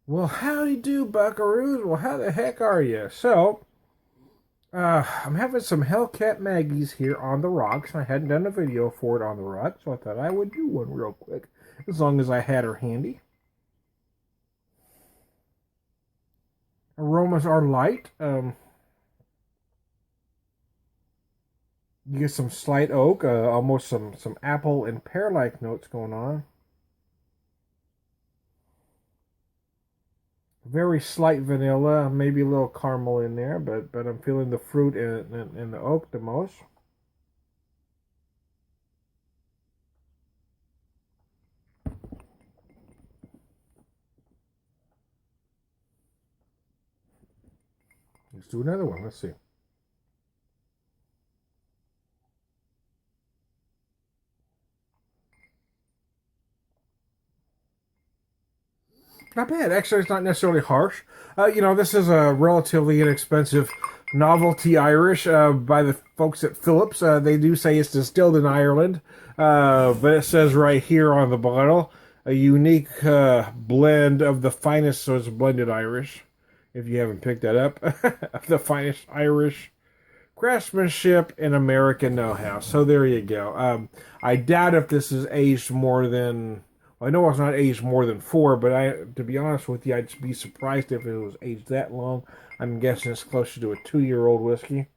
Well, howdy do, buckaroos. Well, how the heck are you? I'm having some Hellcat Maggies here on the rocks. I hadn't done a video for it on the rocks, so I thought I would do one real quick, as long as I had her handy. Aromas are light. You get some slight oak, almost some apple and pear-like notes going on. Very slight vanilla, maybe a little caramel in there, but I'm feeling the fruit and the oak the most. Let's do another one. Let's see. Not bad. Actually, it's not necessarily harsh. This is a relatively inexpensive novelty Irish by the folks at Phillips. They do say it's distilled in Ireland, but it says right here on the bottle a unique blend of the finest, so it's blended Irish, if you haven't picked that up, the finest Irish craftsmanship and American know-how. So there you go. I doubt if this is aged more than. Well, I know it's not aged more than 4, but to be honest with you, I'd be surprised if it was aged that long. I'm guessing it's closer to a 2-year-old whiskey.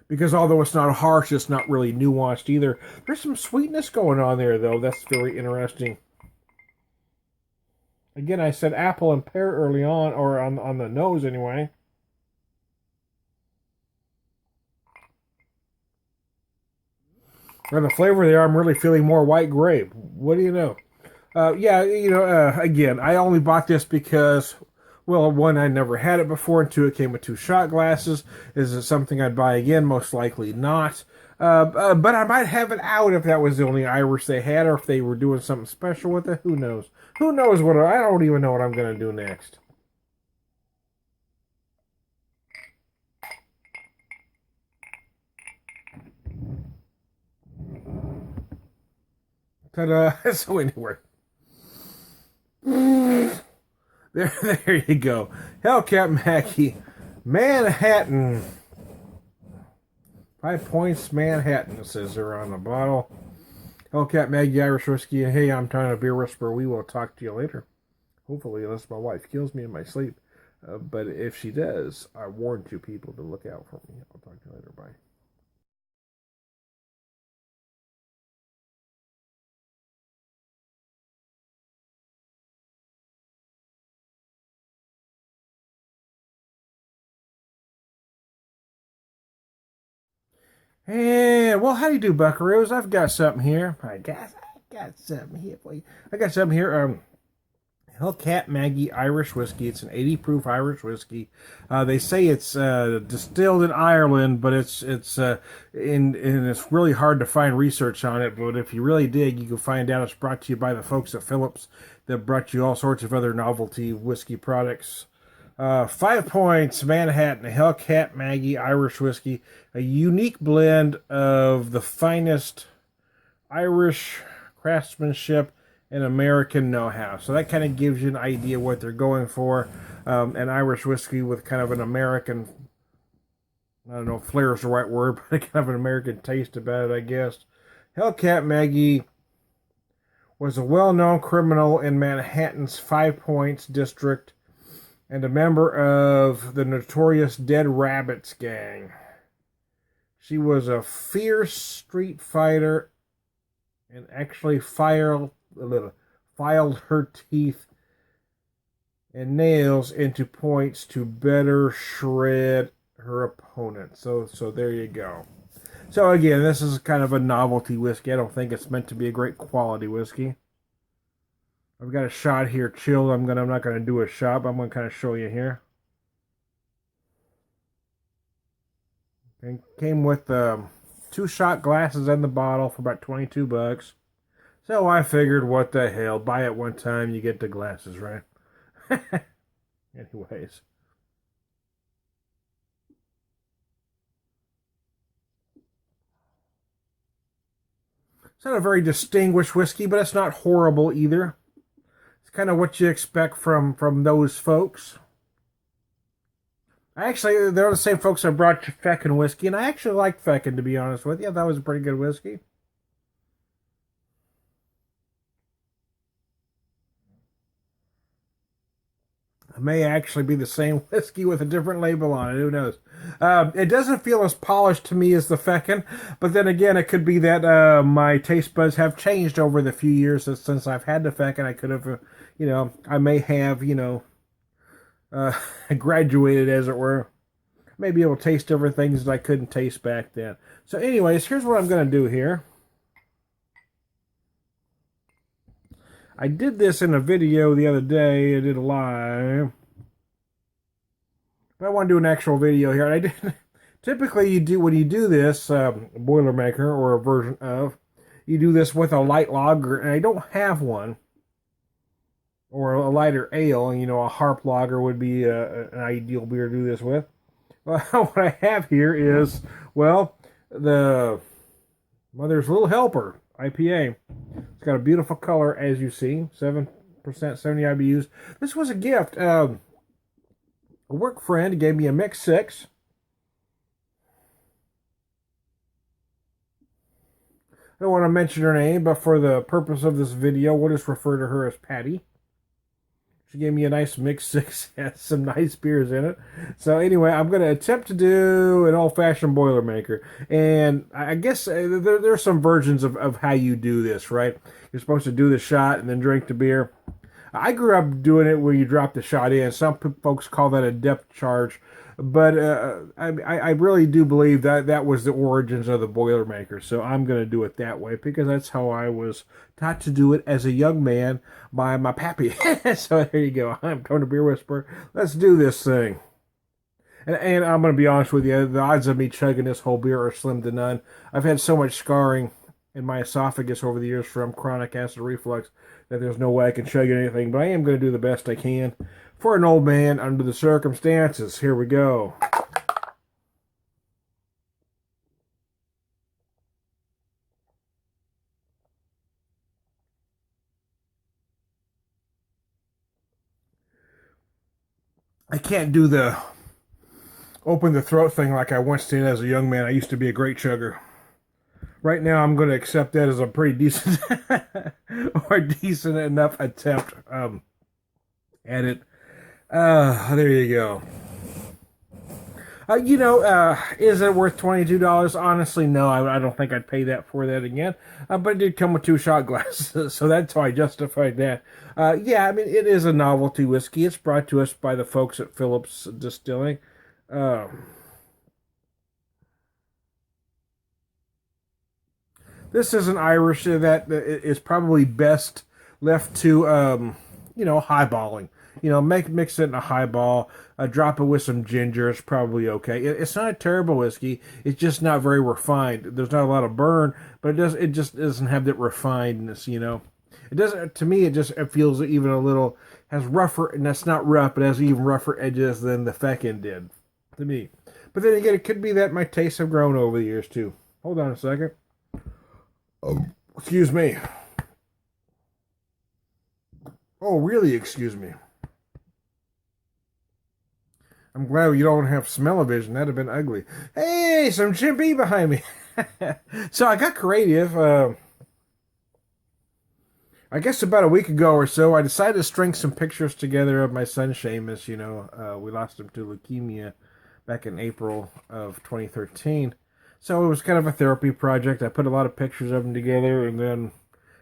Because although it's not harsh, it's not really nuanced either. There's some sweetness going on there, though. That's very interesting. Again, I said apple and pear early on, or on the nose anyway. And the flavor there, I'm really feeling more white grape. What do you know? Yeah, again, I only bought this because, well, one, I never had it before, and two, it came with 2 shot glasses. Is it something I'd buy again? Most likely not. But I might have it out if that was the only Irish they had, or if they were doing something special with it. Who knows? Who knows what? I don't even know what I'm gonna do next. Ta-da! So anyway, there you go. Hellcat Mackie, Manhattan. 5 points, Manhattan, it says there on the bottle. Hellcat Maggie Irish Whiskey. Hey, I'm trying to beer whisper. We will talk to you later. Hopefully, unless my wife kills me in my sleep. But if she does, I warn you people to look out for me. I'll talk to you later. Bye. And well, how do you do, Buckaroos? I've got something here. I got something here for you. I got something here. Hellcat Maggie Irish Whiskey. It's an 80 proof Irish whiskey. They say it's distilled in Ireland, but and it's really hard to find research on it. But if you really dig, you can find out it's brought to you by the folks at Phillips that brought you all sorts of other novelty whiskey products. 5 points, Manhattan, Hellcat Maggie Irish Whiskey, a unique blend of the finest Irish craftsmanship and American know-how. So that kind of gives you an idea what they're going for. An Irish whiskey with kind of an American, I don't know, flair is the right word, but kind of an American taste about it, I guess. Hellcat Maggie was a well-known criminal in Manhattan's Five Points district and a member of the notorious Dead Rabbits gang. She was a fierce street fighter and actually filed her teeth and nails into points to better shred her opponent. So there you go. So again, this is kind of a novelty whiskey. I don't think it's meant to be a great quality whiskey. I've got a shot here chilled. I'm not gonna do a shot, but I'm gonna kind of show you here. And came with 2 shot glasses in the bottle for about 22 bucks. So I figured, what the hell? Buy it one time, you get the glasses, right? Anyways. It's not a very distinguished whiskey, but it's not horrible either. It's kind of what you expect from those folks. They're the same folks that brought Feckin whiskey, and I actually like Feckin, to be honest with you. That was a pretty good whiskey. It may actually be the same whiskey with a different label on it. Who knows? It doesn't feel as polished to me as the Feckin, but then again, it could be that my taste buds have changed over the few years since I've had the Feckin. I could have, I may have, graduated, as it were. Maybe able to taste different things that I couldn't taste back then. So anyways, here's what I'm going to do here. I did this in a video the other day. I did a live. But I want to do an actual video here. And I did. Typically, when you do this, Boilermaker or a version of, you do this with a light lager, and I don't have one. Or a lighter ale, and a harp lager would be an ideal beer to do this with. Well, what I have here is, the Mother's Little Helper IPA. It's got a beautiful color, as you see, 7%, 70 IBUs. This was a gift. A work friend gave me a mix 6. I don't want to mention her name, but for the purpose of this video, we'll just refer to her as Patty. She gave me a nice mix 6, has some nice beers in it. So anyway, I'm going to attempt to do an old-fashioned Boilermaker. And I guess there's some versions of how you do this, right? You're supposed to do the shot and then drink the beer. I grew up doing it where you drop the shot in. Some folks call that a depth charge. But I really do believe that was the origins of the Boilermaker. So I'm going to do it that way because that's how I was taught to do it as a young man by my pappy. So there you go. I'm Tony Beer Whisperer. Let's do this thing. And I'm going to be honest with you. The odds of me chugging this whole beer are slim to none. I've had so much scarring in my esophagus over the years from chronic acid reflux that there's no way I can chug anything. But I am going to do the best I can for an old man under the circumstances. Here we go. I can't do the open the throat thing like I once did as a young man. I used to be a great chugger. Right now, I'm going to accept that as a pretty decent or decent enough attempt at it. There you go. Is it worth $22? Honestly, no. I don't think I'd pay that for that again. But it did come with 2 shot glasses, so that's how I justified that. Yeah, I mean, it is a novelty whiskey. It's brought to us by the folks at Phillips Distilling. This is an Irish that is probably best left to, highballing. Mix it in a highball, drop it with some ginger. It's probably okay. It's not a terrible whiskey. It's just not very refined. There's not a lot of burn, but it just doesn't have that refinedness. It doesn't. To me, it feels even a little has rougher, and that's not rough, but has even rougher edges than the Feckin did to me. But then again, it could be that my tastes have grown over the years too. Hold on a second. Oh, excuse me. Oh, really? Excuse me. I'm glad you don't have smell-o-vision. That'd have been ugly. Hey, some Jim B behind me. So I got creative. I guess about a week ago or so, I decided to string some pictures together of my son Seamus. We lost him to leukemia back in April of 2013. So it was kind of a therapy project. I put a lot of pictures of him together, and then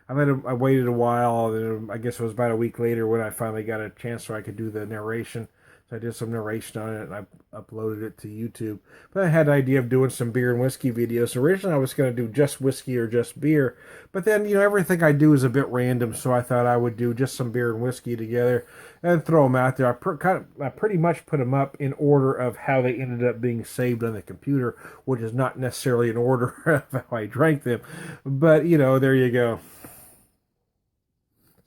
I waited a while. And I guess it was about a week later when I finally got a chance so I could do the narration. So I did some narration on it, and I uploaded it to YouTube. But I had the idea of doing some beer and whiskey videos. Originally, I was going to do just whiskey or just beer. But then, everything I do is a bit random, so I thought I would do just some beer and whiskey together and throw them out there. I pretty much put them up in order of how they ended up being saved on the computer, which is not necessarily in order of how I drank them. But, there you go.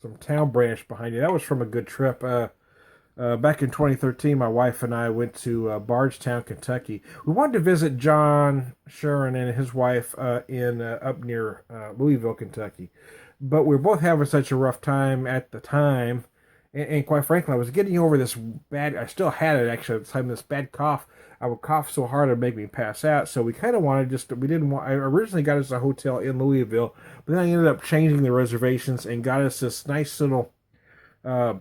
Some Town Branch behind you. That was from a good trip. Back in 2013, my wife and I went to Bardstown, Kentucky. We wanted to visit John Sharon and his wife in up near Louisville, Kentucky. But we were both having such a rough time at the time, and quite frankly, I was getting over this bad. I still had it actually at the time. This bad cough. I would cough so hard it'd make me pass out. So we kind of wanted just. We didn't want. I originally got us a hotel in Louisville, but then I ended up changing the reservations and got us this nice little. Uh,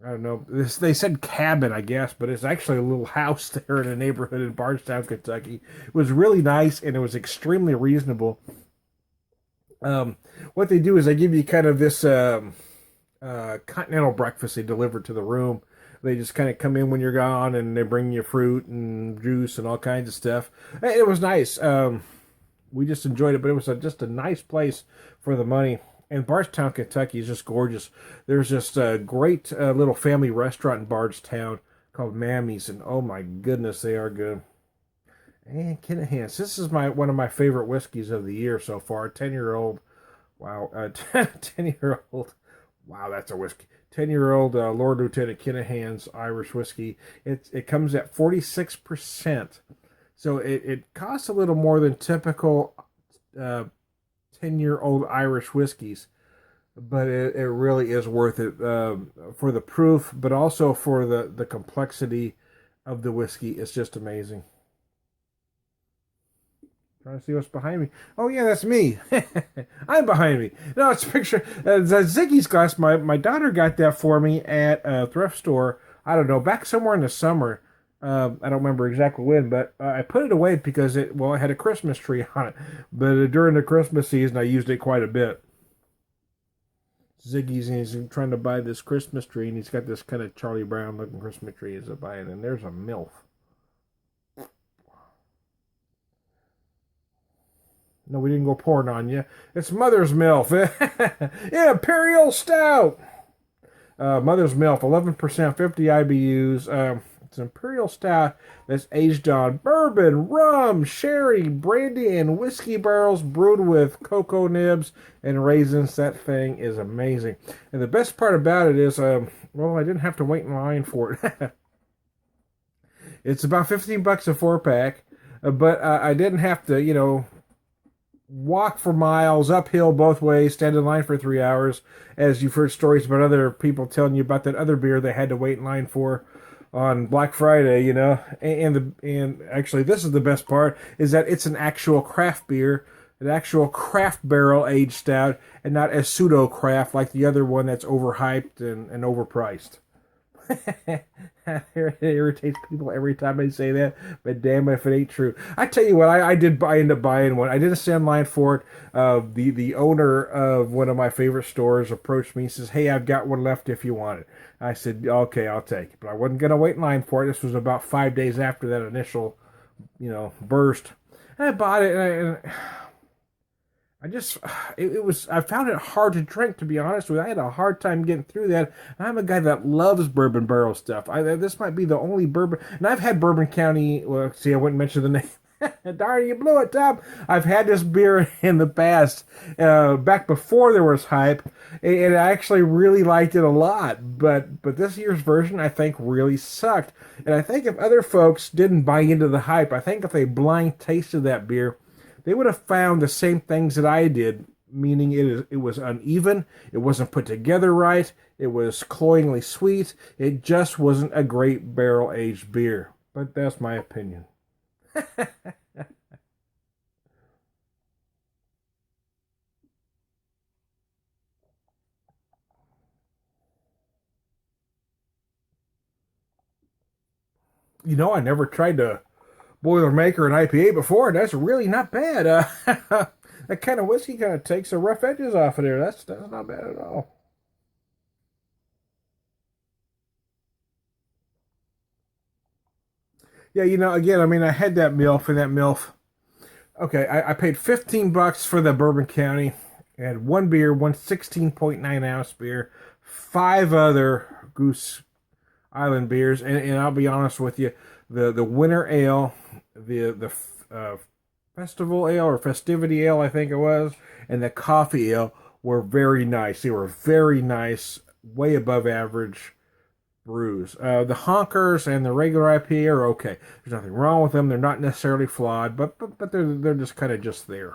I don't know. They said cabin, I guess, but it's actually a little house there in a neighborhood in Bardstown, Kentucky. It was really nice and it was extremely reasonable. What they do is they give you kind of this continental breakfast they deliver to the room. They just kind of come in when you're gone and they bring you fruit and juice and all kinds of stuff. It was nice. We just enjoyed it, but it was just a nice place for the money. And Bardstown, Kentucky is just gorgeous. There's just a great little family restaurant in Bardstown called Mammy's, and oh my goodness, they are good. And Kinahan's. This is one of my favorite whiskeys of the year so far. 10-year-old. Wow. 10-year-old. Wow, that's a whiskey. 10-year-old Lord Lieutenant Kinahan's Irish whiskey. It comes at 46%. So it costs a little more than typical 10-year-old Irish whiskeys, but it really is worth it for the proof, but also for the complexity of the whiskey. It's just amazing. Trying to see what's behind me. Oh yeah, that's me. I'm behind me. No, it's a picture. The Ziggy's glass. My daughter got that for me at a thrift store. I don't know, back somewhere in the summer. I don't remember exactly when, but I put it away because it had a Christmas tree on it. But during the Christmas season, I used it quite a bit. Ziggy's, and he's trying to buy this Christmas tree, and he's got this kind of Charlie Brown looking Christmas tree he's buying, and there's a MILF. No, we didn't go pouring on you. It's Mother's MILF. Yeah, Imperial Stout. Mother's MILF, 11%, 50 IBUs. It's an Imperial Stout that's aged on bourbon, rum, sherry, brandy, and whiskey barrels brewed with cocoa nibs and raisins. That thing is amazing. And the best part about it is, I didn't have to wait in line for it. It's about $15 a 4-pack, but I didn't have to, walk for miles uphill both ways, stand in line for 3 hours, as you've heard stories about other people telling you about that other beer they had to wait in line for on Black Friday, and actually this is the best part, is that it's an actual craft beer, an actual craft barrel aged stout, and not a pseudo craft like the other one that's overhyped and overpriced. It irritates people every time I say that, but damn if it ain't true. I tell you what, I did end up buying one. I didn't stand in line for it. The owner of one of my favorite stores approached me and says, "Hey, I've got one left if you want it." I said, "Okay, I'll take it." But I wasn't going to wait in line for it. This was about 5 days after that initial, burst. And I bought it, and I just, I found it hard to drink, to be honest with you. I had a hard time getting through that. And I'm a guy that loves bourbon barrel stuff. This might be the only bourbon, and I've had Bourbon County, well, see, I wouldn't mention the name. Darn, you blew it, Tom. I've had this beer in the past, back before there was hype, and I actually really liked it a lot. But this year's version, I think, really sucked. And I think if other folks didn't buy into the hype, I think if they blind tasted that beer, they would have found the same things that I did, meaning it was uneven, it wasn't put together right, it was cloyingly sweet, it just wasn't a great barrel-aged beer. But that's my opinion. I never tried to Boilermaker and IPA before, and that's really not bad. That kind of whiskey kind of takes the rough edges off of there. That's not bad at all. Yeah, again, I mean, I had that MILF and that MILF. Okay, I paid $15 for the Bourbon County. I had one beer, one 16.9 ounce beer, five other Goose Island beers, and I'll be honest with you, the winter ale, the festival ale or festivity ale, I think it was, and the coffee ale were very nice. They were very nice, way above average. brews. The honkers and the regular IPA are okay. There's nothing wrong with them. They're not necessarily flawed, but they're just kind of just there.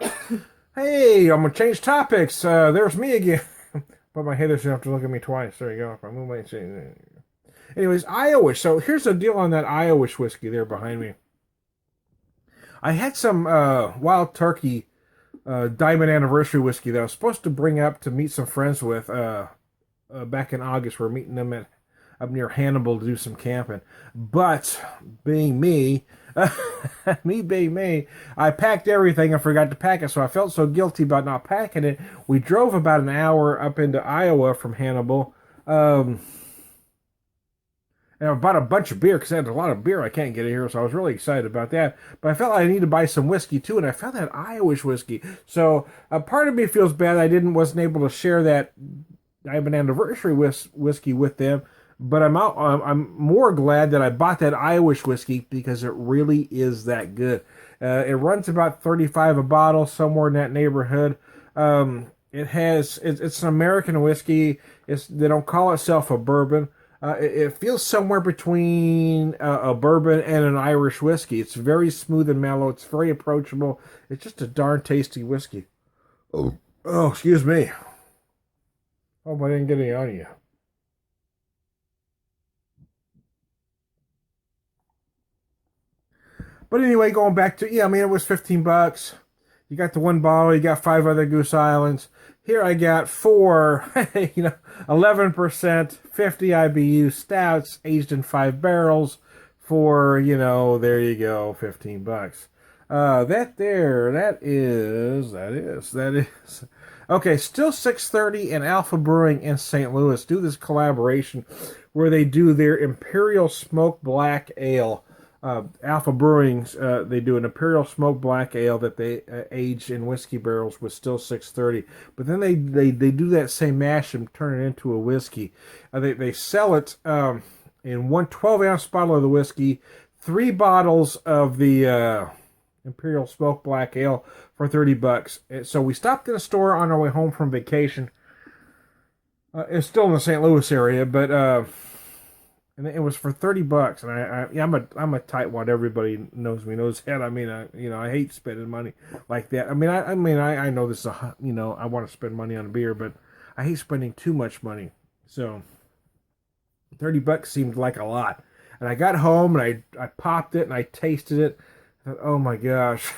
Hey, I'm gonna change topics. There's me again. But my haters don't have to look at me twice. There you go. If I move my anyways, Irish. So here's the deal on that Irish whiskey there behind me. I had some Wild Turkey Diamond Anniversary whiskey that I was supposed to bring up to meet some friends with back in August. We're meeting them up near Hannibal to do some camping. But being me, me being me, I packed everything and forgot to pack it. So I felt so guilty about not packing it. We drove about an hour up into Iowa from Hannibal. And I bought a bunch of beer because I had a lot of beer I can't get here, so I was really excited about that. But I felt like I needed to buy some whiskey too, and I found that Irish whiskey. So a part of me feels bad I wasn't able to share that Diamond Anniversary whiskey with them. But I'm more glad that I bought that Irish whiskey because it really is that good. It runs about 35 a bottle, somewhere in that neighborhood. It's an American whiskey. They don't call itself a bourbon. It feels somewhere between a bourbon and an Irish whiskey. It's very smooth and mellow. It's very approachable. It's just a darn tasty whiskey. Oh, excuse me. Hope I didn't get any on you. But anyway, going back to, it was $15. You got the one bottle, you got 5 other Goose Islands. Here I got 4, 11%, 50 IBU stouts aged in 5 barrels for, there you go, $15. That is. Okay, still 630 and Alpha Brewing in St. Louis do this collaboration where they do their Imperial Smoke Black Ale. Alpha Brewing's, they do an Imperial Smoke Black Ale that they age in whiskey barrels with still 630. But then they do that same mash and turn it into a whiskey. They sell it in one 12-ounce bottle of the whiskey, 3 bottles of the Imperial Smoke Black Ale for $30. So we stopped in a store on our way home from vacation. It's still in the St. Louis area, but and it was for $30. And I'm a tightwad. Everybody knows that. I hate spending money like that. I know this is I want to spend money on beer, but I hate spending too much money. So $30 seemed like a lot. And I got home and I popped it and I tasted it. I thought, oh my gosh.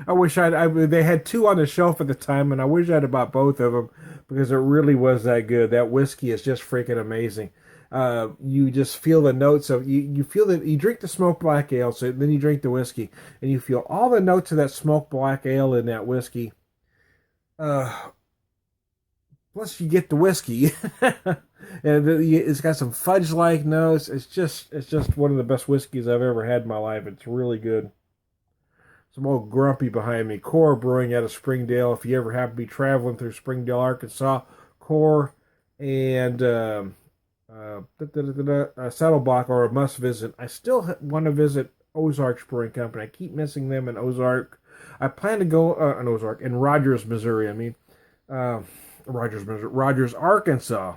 I wish they had 2 on the shelf at the time, and I wish I'd have bought both of them because it really was that good. That whiskey is just freaking amazing. You just feel the notes of you feel that you drink the smoked black ale, so then you drink the whiskey, and you feel all the notes of that smoked black ale in that whiskey. Plus, you get the whiskey, and it's got some fudge-like notes. It's just one of the best whiskeys I've ever had in my life. It's really good. Some old grumpy behind me. Core Brewing out of Springdale. If you ever happen to be traveling through Springdale, Arkansas, Core and Saddleblock are a must visit. I still want to visit Ozark Brewing Company. I keep missing them in Ozark. I plan to go in Ozark, in Rogers, Missouri. Rogers, Arkansas.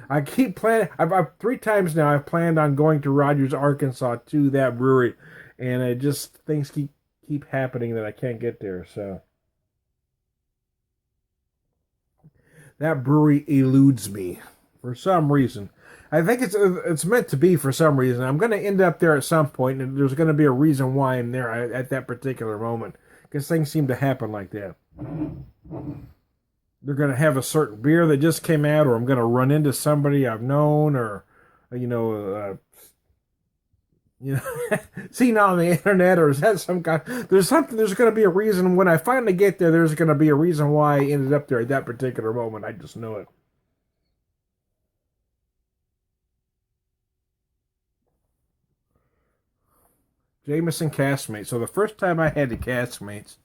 I keep planning. I've 3 times now. I've planned on going to Rogers, Arkansas to that brewery, and things keep happening that I can't get there. So that brewery eludes me for some reason. I think it's meant to be for some reason. I'm going to end up there at some point, and there's going to be a reason why I'm there at that particular moment, because things seem to happen like that. They're going to have a certain beer that just came out, or I'm going to run into somebody I've known, or seen on the internet, or is that some kind? There's going to be a reason when I finally get there. There's going to be a reason why I ended up there at that particular moment. I just know it. Jameson Castmates. So the first time I had the Castmates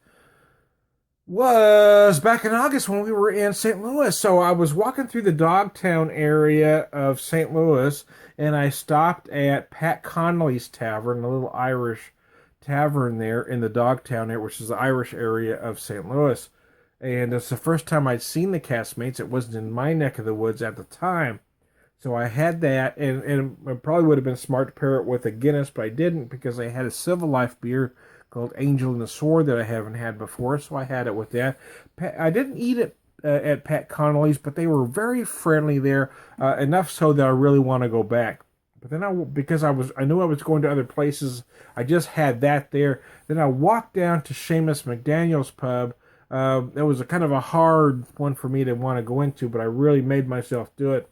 was back in August when we were in St. Louis. So I was walking through the Dogtown area of St. Louis, and I stopped at Pat Connolly's Tavern, a little Irish tavern there in the Dogtown area, which is the Irish area of St. Louis. And it's the first time I'd seen the Castmates. It wasn't in my neck of the woods at the time. So I had that, and it probably would have been smart to pair it with a Guinness, but I didn't because I had a Civil Life beer called Angel and the Sword that I haven't had before, so I had it with that. I didn't eat it at Pat Connolly's, but they were very friendly there, enough so that I really want to go back. But then because I knew I was going to other places, I just had that there. Then I walked down to Seamus McDaniel's pub. It was a kind of a hard one for me to want to go into, but I really made myself do it.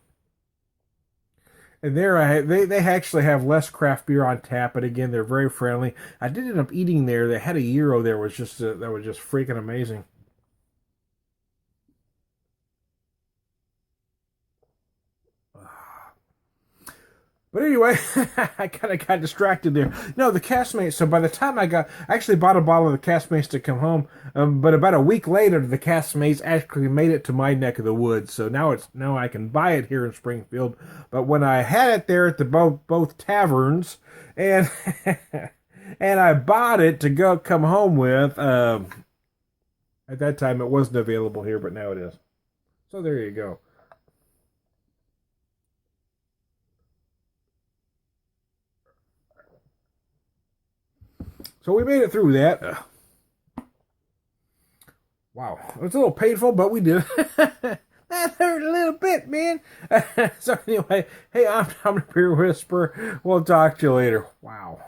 And there, they actually have less craft beer on tap, but again, they're very friendly. I did end up eating there. They had a gyro there, was just that was just freaking amazing. But anyway, I kind of got distracted there. No, the Castmates. So by the time I actually bought a bottle of the Castmates to come home. But about a week later, the Castmates actually made it to my neck of the woods. So now I can buy it here in Springfield. But when I had it there at the both taverns, and and I bought it to come home with, at that time it wasn't available here, but now it is. So there you go. So we made it through that. Wow, it was a little painful, but we did. That hurt a little bit, man. So anyway, hey, I'm the Beer Whisperer. We'll talk to you later. Wow.